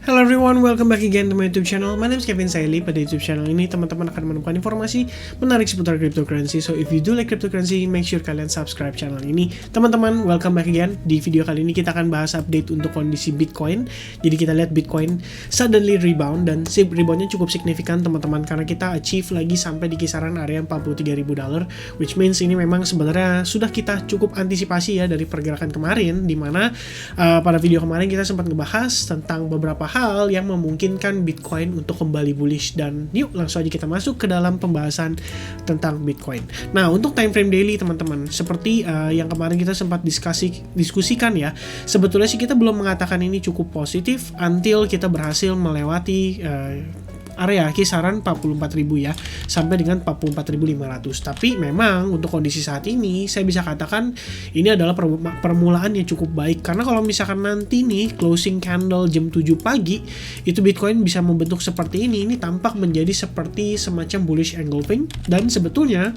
Hello everyone, welcome back again to my YouTube channel. My name is Kevin Saili. Pada YouTube channel ini, teman-teman akan menemukan informasi menarik seputar cryptocurrency. So if you do like cryptocurrency, make sure kalian subscribe channel ini. Teman-teman, welcome back again. Di video kali ini kita akan bahas update untuk kondisi Bitcoin. Jadi kita lihat Bitcoin suddenly rebound, dan reboundnya cukup signifikan teman-teman, karena kita achieve lagi sampai di kisaran area $43.000, which means ini memang sebenarnya sudah kita cukup antisipasi ya dari pergerakan kemarin, dimana pada video kemarin kita sempat ngebahas tentang beberapa hal yang memungkinkan Bitcoin untuk kembali bullish, dan yuk langsung aja kita masuk ke dalam pembahasan tentang Bitcoin. Nah, untuk time frame daily teman-teman, seperti yang kemarin kita sempat diskusikan ya, sebetulnya sih kita belum mengatakan ini cukup positif until kita berhasil melewati area kisaran 44.000 ya, sampai dengan 44.500. Tapi memang untuk kondisi saat ini saya bisa katakan ini adalah permulaan yang cukup baik, karena kalau misalkan nanti nih closing candle jam 7 pagi itu Bitcoin bisa membentuk seperti ini tampak menjadi seperti semacam bullish engulfing, dan sebetulnya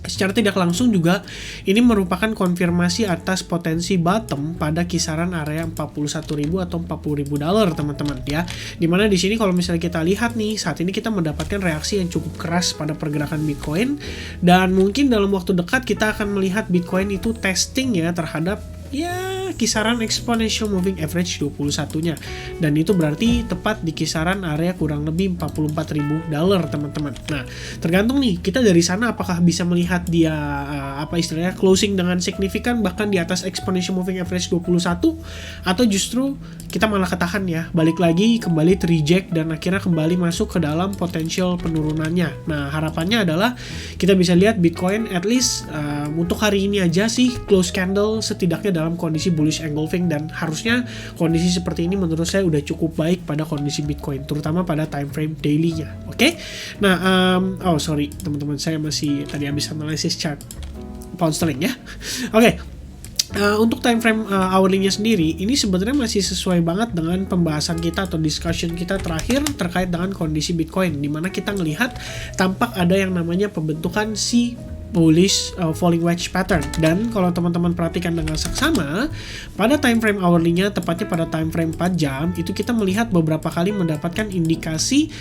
secara tidak langsung juga ini merupakan konfirmasi atas potensi bottom pada kisaran area 41.000 atau $40.000 teman-teman ya. Dimana di sini kalau misalnya kita lihat nih, saat ini kita mendapatkan reaksi yang cukup keras pada pergerakan Bitcoin, dan mungkin dalam waktu dekat kita akan melihat Bitcoin itu testing ya terhadap ya kisaran exponential moving average 21-nya, dan itu berarti tepat di kisaran area kurang lebih $44.000 teman-teman. Nah, tergantung nih kita dari sana apakah bisa melihat dia apa istilahnya closing dengan signifikan bahkan di atas exponential moving average 21, atau justru kita malah ketahan ya, balik lagi kembali reject dan akhirnya kembali masuk ke dalam potensial penurunannya. Nah, harapannya adalah kita bisa lihat Bitcoin at least untuk hari ini aja sih close candle setidaknya dalam kondisi bullish engulfing, dan harusnya kondisi seperti ini menurut saya udah cukup baik pada kondisi Bitcoin, terutama pada time frame daily-nya. Oke? Nah, sorry teman-teman, saya masih tadi habis analisis chart pound sterling ya. Oke. Untuk time frame hourly-nya sendiri, ini sebenarnya masih sesuai banget dengan pembahasan kita atau discussion kita terakhir terkait dengan kondisi Bitcoin, dimana kita ngelihat tampak ada yang namanya pembentukan si bullish falling wedge pattern. Dan kalau teman-teman perhatikan dengan seksama pada time frame hourly-nya, tepatnya pada time frame 4 jam, itu kita melihat beberapa kali mendapatkan indikasi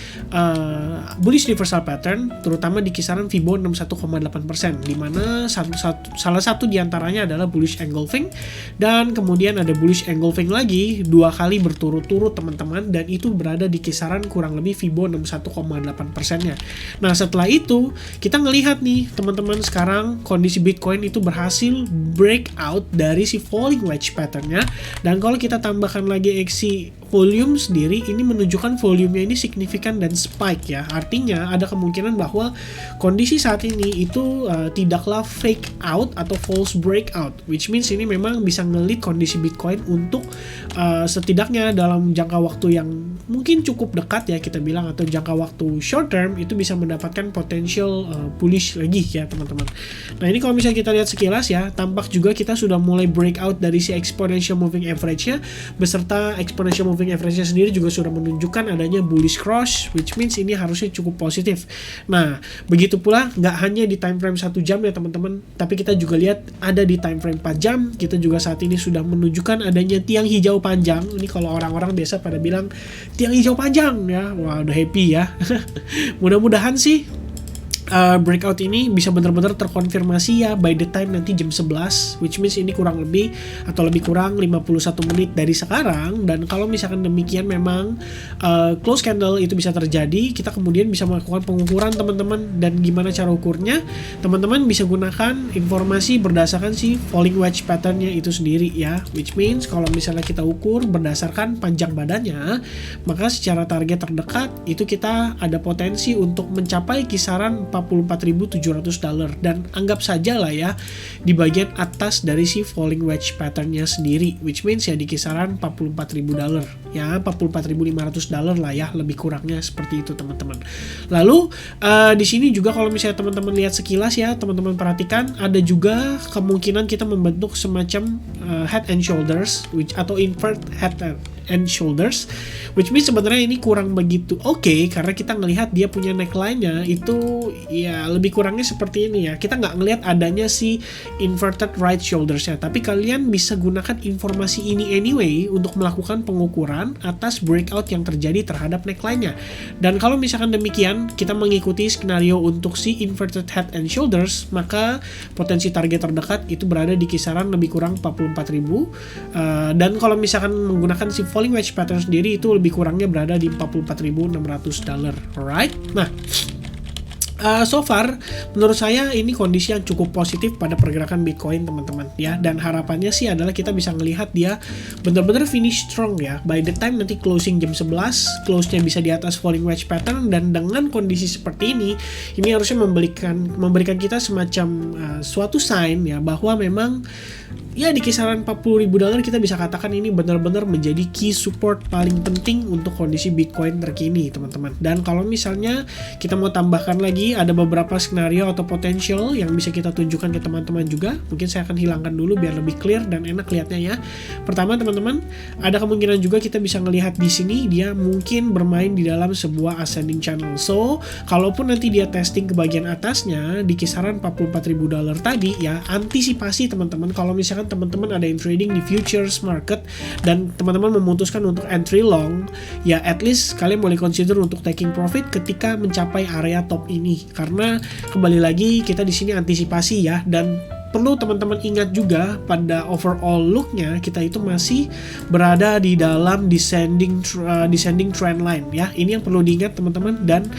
bullish reversal pattern, terutama di kisaran Fibo 61,8%, di mana salah satu diantaranya adalah bullish engulfing, dan kemudian ada bullish engulfing lagi 2 kali berturut-turut teman-teman, dan itu berada di kisaran kurang lebih Fibo 61,8%-nya. Nah, setelah itu kita ngelihat nih teman-teman, sekarang kondisi Bitcoin itu berhasil breakout dari si falling wedge pattern-nya, dan kalau kita tambahkan lagi XC volume sendiri, ini menunjukkan volumenya ini signifikan dan spike ya. Artinya ada kemungkinan bahwa kondisi saat ini itu tidaklah fake out atau false breakout, which means ini memang bisa ngelit kondisi Bitcoin untuk setidaknya dalam jangka waktu yang mungkin cukup dekat ya kita bilang, atau jangka waktu short term itu bisa mendapatkan potential bullish lagi ya teman-teman. Nah, ini kalau misalnya kita lihat sekilas ya, tampak juga kita sudah mulai breakout dari si exponential moving average-nya, beserta exponential moving average-nya sendiri juga sudah menunjukkan adanya bullish cross, which means ini harusnya cukup positif. Nah, begitu pula nggak hanya di time frame 1 jam ya teman-teman, tapi kita juga lihat ada di time frame 4 jam, kita juga saat ini sudah menunjukkan adanya tiang hijau panjang. Ini kalau orang-orang biasa pada bilang tiang hijau panjang ya, wah udah happy ya. Mudah-mudahan sih breakout ini bisa benar-benar terkonfirmasi ya by the time nanti jam 11, which means ini kurang lebih atau lebih kurang 51 menit dari sekarang. Dan kalau misalkan demikian memang close candle itu bisa terjadi, kita kemudian bisa melakukan pengukuran teman-teman. Dan gimana cara ukurnya? Teman-teman bisa gunakan informasi berdasarkan si falling wedge pattern-nya itu sendiri ya, which means kalau misalnya kita ukur berdasarkan panjang badannya, maka secara target terdekat itu kita ada potensi untuk mencapai kisaran $44.700, dan anggap saja lah ya di bagian atas dari si falling wedge pattern-nya sendiri, which means ya di kisaran $44.000 ya, $44.500 lah ya lebih kurangnya, seperti itu teman-teman. Lalu di sini juga kalau misalnya teman-teman lihat sekilas ya, teman-teman perhatikan ada juga kemungkinan kita membentuk semacam head and shoulders atau invert head and shoulders, which means sebenarnya ini kurang begitu oke, karena kita ngelihat dia punya neckline-nya itu ya lebih kurangnya seperti ini ya. Kita nggak ngelihat adanya si inverted right shoulders-nya, tapi kalian bisa gunakan informasi ini anyway untuk melakukan pengukuran atas breakout yang terjadi terhadap neckline-nya. Dan kalau misalkan demikian kita mengikuti skenario untuk si inverted head and shoulders, maka potensi target terdekat itu berada di kisaran lebih kurang 44.000, dan kalau misalkan menggunakan si falling wedge pattern sendiri itu lebih kurangnya berada di $44.600. Alright, nah so far menurut saya ini kondisi yang cukup positif pada pergerakan Bitcoin teman-teman ya, dan harapannya sih adalah kita bisa melihat dia benar-benar finish strong ya. By the time nanti closing jam 11, close-nya bisa di atas falling wedge pattern, dan dengan kondisi seperti ini harusnya memberikan kita semacam suatu sign ya bahwa memang ya di kisaran $40.000 kita bisa katakan ini benar-benar menjadi key support paling penting untuk kondisi Bitcoin terkini teman-teman. Dan kalau misalnya kita mau tambahkan lagi ada beberapa skenario atau potential yang bisa kita tunjukkan ke teman-teman juga, mungkin saya akan hilangkan dulu biar lebih clear dan enak lihatnya ya. Pertama teman-teman, ada kemungkinan juga kita bisa melihat di sini dia mungkin bermain di dalam sebuah ascending channel. So kalaupun nanti dia testing ke bagian atasnya di kisaran $44.000 tadi ya, antisipasi teman-teman kalau misalkan teman-teman ada yang trading di futures market dan teman-teman memutuskan untuk entry long, ya at least kalian boleh consider untuk taking profit ketika mencapai area top ini, karena kembali lagi kita di sini antisipasi ya. Dan perlu teman-teman ingat juga pada overall look-nya kita itu masih berada di dalam descending trend line ya. Ini yang perlu diingat teman-teman. Dan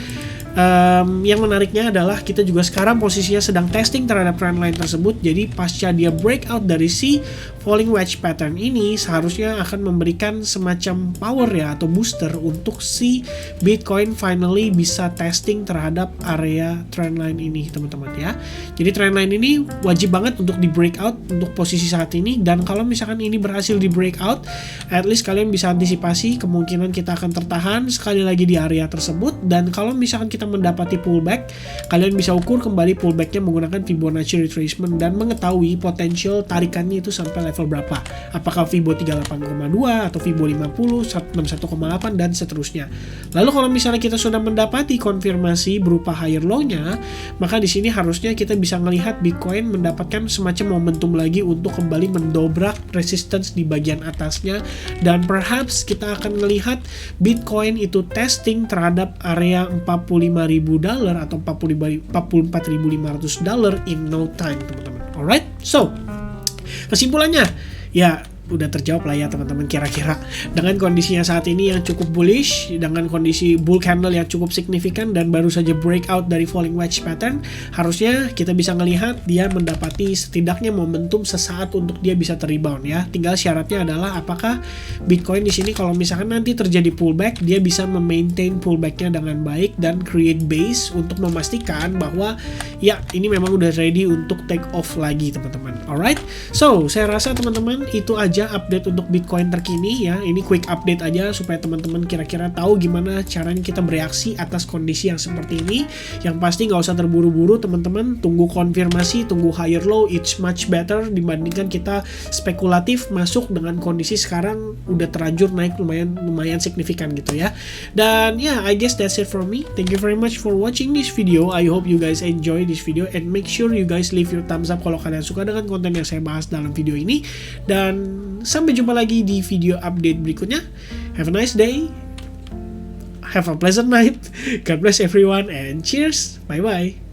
yang menariknya adalah kita juga sekarang posisinya sedang testing terhadap trendline tersebut. Jadi pasca dia breakout dari si falling wedge pattern ini seharusnya akan memberikan semacam power ya atau booster untuk si Bitcoin finally bisa testing terhadap area trendline ini teman-teman ya. Jadi trendline ini wajib banget untuk di breakout untuk posisi saat ini, dan kalau misalkan ini berhasil di breakout, at least kalian bisa antisipasi kemungkinan kita akan tertahan sekali lagi di area tersebut. Dan kalau misalkan kita mendapati pullback, kalian bisa ukur kembali pullbacknya menggunakan Fibonacci retracement dan mengetahui potensial tarikannya itu sampai level berapa, apakah Fibo 38,2 atau Fibo 50, 61,8 dan seterusnya. Lalu kalau misalnya kita sudah mendapati konfirmasi berupa higher low-nya, maka di sini harusnya kita bisa melihat Bitcoin mendapatkan semacam momentum lagi untuk kembali mendobrak resistance di bagian atasnya, dan perhaps kita akan melihat Bitcoin itu testing terhadap area $45.000 atau $44.500 in no time teman-teman. Alright, so kesimpulannya ya udah terjawab lah ya teman-teman, kira-kira dengan kondisinya saat ini yang cukup bullish, dengan kondisi bull candle yang cukup signifikan dan baru saja breakout dari falling wedge pattern, harusnya kita bisa melihat dia mendapati setidaknya momentum sesaat untuk dia bisa terrebound ya. Tinggal syaratnya adalah apakah Bitcoin di sini kalau misalkan nanti terjadi pullback, dia bisa memaintain pullbacknya dengan baik dan create base untuk memastikan bahwa ya ini memang udah ready untuk take off lagi teman-teman. Alright, so saya rasa teman-teman itu aja update untuk Bitcoin terkini ya. Ini quick update aja supaya teman-teman kira-kira tahu gimana caranya kita bereaksi atas kondisi yang seperti ini. Yang pasti nggak usah terburu-buru teman-teman, tunggu konfirmasi, tunggu higher low, it's much better dibandingkan kita spekulatif masuk dengan kondisi sekarang udah terlanjur naik lumayan signifikan gitu ya. Dan ya, I guess that's it from me. Thank you very much for watching this video. I hope you guys enjoy this video and make sure you guys leave your thumbs up kalau kalian suka dengan konten yang saya bahas dalam video ini. Dan sampai jumpa lagi di video update berikutnya. Have a nice day. Have a pleasant night. God bless everyone and cheers. Bye bye.